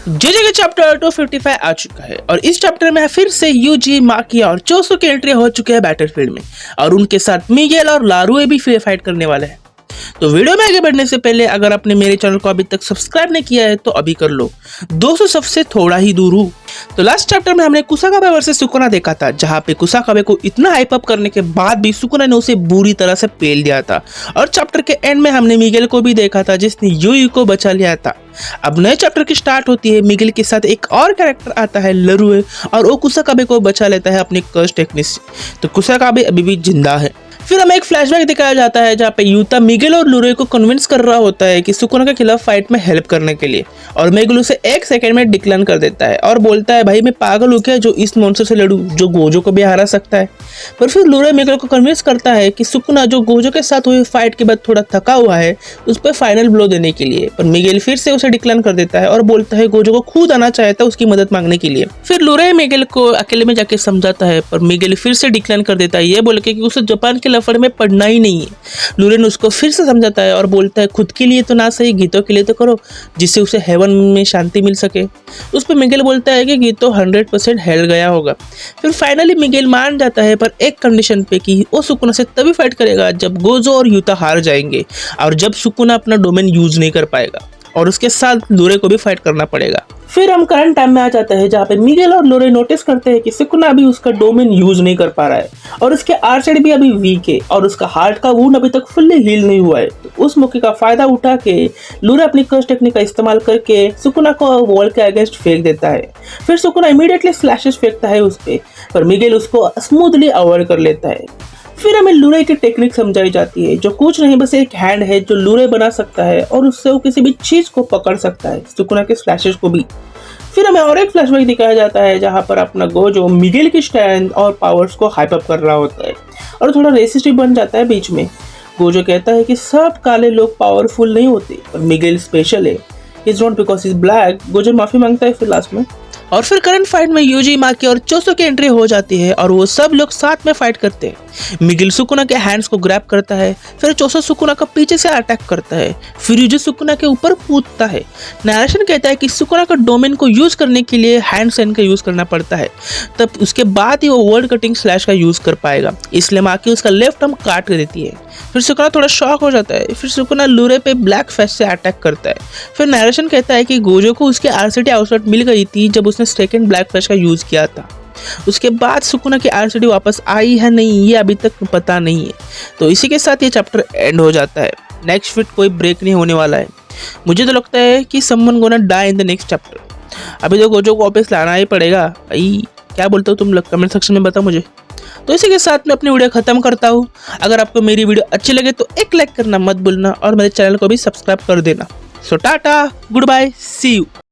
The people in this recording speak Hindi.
जीजे के चैप्टर 255 आ चुका है और इस चैप्टर में फिर से यूजी, माकिया और चोसो की एंट्री हो चुके हैं बैटलफील्ड में और उनके साथ मिगेल और लारुए भी फाइट करने वाले हैं। तो वीडियो में आगे बढ़ने से पहले अगर आपने मेरे चैनल को अभी तक सब्सक्राइब नहीं किया है तो अभी कर लो, 200 सबसे थोड़ा ही दूर हूँ। तो लास्ट चैप्टर में हमने कुसाकाबे वर्सेस सुकुना देखा था, जहाँ पे कुसाकाबे को इतना हाइप अप करने के बाद भी सुकुना ने उसे बुरी तरह से पेल दिया था। और चैप्टर के एंड में हमने मिगेल को भी देखा था जिसने यूई को बचा लिया था। अब नए चैप्टर की स्टार्ट होती है, मिगेल के साथ एक और कैरेक्टर आता है लरुए और वो कुसाकाबे को बचा लेता है अपने कर्स टेक्निक से। तो कुसाकाबे अभी भी जिंदा है। फिर हमें एक फ्लैशबैक दिखाया जाता है जहाँ पे यूता मिगेल और लुरुए को कन्विंस कर रहा होता है कि सुकुना के खिलाफ फाइट में हेल्प करने के लिए, और मिगेल उसे 1 सेकंड में डिक्लाइन कर देता है और बोलता है भाई मैं पागल हूँ क्या जो इस मॉन्स्टर से लड़ूं जो गोजो को भी हरा सकता है। पर फिर लुरुए मिगेल को कन्विंस करता है कि सुकुना जो गोजो के साथ हुई फाइट के बाद थोड़ा थका हुआ है उस पर फाइनल ब्लो देने के लिए, पर मिगेल फिर से उसे डिक्लाइन कर देता है और बोलता है गोजो को खुद आना चाहता है उसकी मदद मांगने के लिए। फिर लुरुए मिगेल को अकेले में जाके समझाता है पर मिगेल फिर से डिक्लाइन कर देता है ये बोल के कि उसे जापान के लफड़े में पढ़ना ही नहीं है। लुरुए ने उसको फिर से समझाता है और बोलता है खुद के लिए तो ना सही गीतो के लिए तो करो जिससे उसे हेवन में शांति मिल सके। उस पर मिगेल बोलता है कि गीतो 100% हेल गया होगा। फिर फाइनली मिगेल मान जाता है पर एक कंडीशन पे कि वो सुकुना से तभी फाइट करेगा जब गोजो और यूता हार जाएंगे और जब सुकुना अपना डोमेन यूज नहीं कर पाएगा, और उसके साथ लुरुए को भी फाइट करना पड़ेगा। फिर हम करंट टाइम में आ जाते हैं जहाँ पे मिगेल और लुरुए नोटिस करते हैं कि सुकुना अभी उसका डोमेन यूज नहीं कर पा रहा है और उसके आर्चर भी अभी वीक है और उसका हार्ट का वुंड अभी तक फुल्ली हील नहीं हुआ है। तो उस मौके का फायदा उठा के लुरुए अपनी कर्स टेक्निक का इस्तेमाल करके सुकुना को वॉल के अगेंस्ट फेंक देता है। फिर सुकुना इमीडिएटली स्लैशेस फेंकता है उस पर मिगेल उसको स्मूथली अवॉइड कर लेता है। फिर हमें लुरुए की टेक्निक समझाई जाती है जो कुछ नहीं बस एक हैंड है जो लुरुए बना सकता है और उससे वो किसी भी चीज को पकड़ सकता है, सुकुना के स्लैशेस को भी। फिर हमें और एक फ्लैशबैक दिखाया जाता है जहाँ पर अपना गोजो मिगेल की स्ट्रेंथ और पावर्स को हाइप अप कर रहा होता है और थोड़ा रेसिस्ट भी बन जाता है बीच में। गोजो कहता है कि सब काले लोग पावरफुल नहीं होते पर मिगेल स्पेशल है, it's not because is black. Gojo माफी मांगता है फिर लास्ट में। और फिर करंट फाइट में यूजी, माकी और चोसो की एंट्री हो जाती है और वो सब लोग साथ में फाइट करते हैं। मिगेल सुकुना के हैंड्स को ग्रैब करता है, फिर चोसो सुकुना का पीछे से अटैक करता है, फिर यूजी सुकुना के ऊपर कूदता है। नरेशन कहता है कि सुकुना का डोमेन को यूज करने के लिए हैंड साइन का यूज करना पड़ता है, तब उसके बाद ही वो वर्ड कटिंग स्लैश का यूज कर पाएगा, इसलिए माकी उसका लेफ्ट आर्म काट कर देती है। फिर सुकुना थोड़ा शॉक हो जाता है, फिर सुकुना लुरुए पे ब्लैक फेस्ट से अटैक करता है। फिर नरेशन कहता है कि गोजो को उसके आरसीटी आउटलेट मिल गई थी जब उसने सेकंड ब्लैक फेस्ट का यूज किया था। उसके बाद सुकुना की आरसीटी वापस आई है नहीं ये अभी तक पता नहीं है। तो इसी के साथ ये चैप्टर एंड हो जाता है। नेक्स्ट फिट कोई ब्रेक नहीं होने वाला है। मुझे तो लगता है कि someone gonna die in the next chapter. अभी तो गोजो को वापस लाना ही पड़ेगा भाई, क्या बोलते हो तुम लोग कमेंट सेक्शन में बताओ मुझे। तो इसी के साथ मैं अपनी वीडियो खत्म करता हूँ। अगर आपको मेरी वीडियो अच्छी लगे तो एक लाइक करना मत भूलना और मेरे चैनल को भी सब्सक्राइब कर देना। So tata, good bye, see you.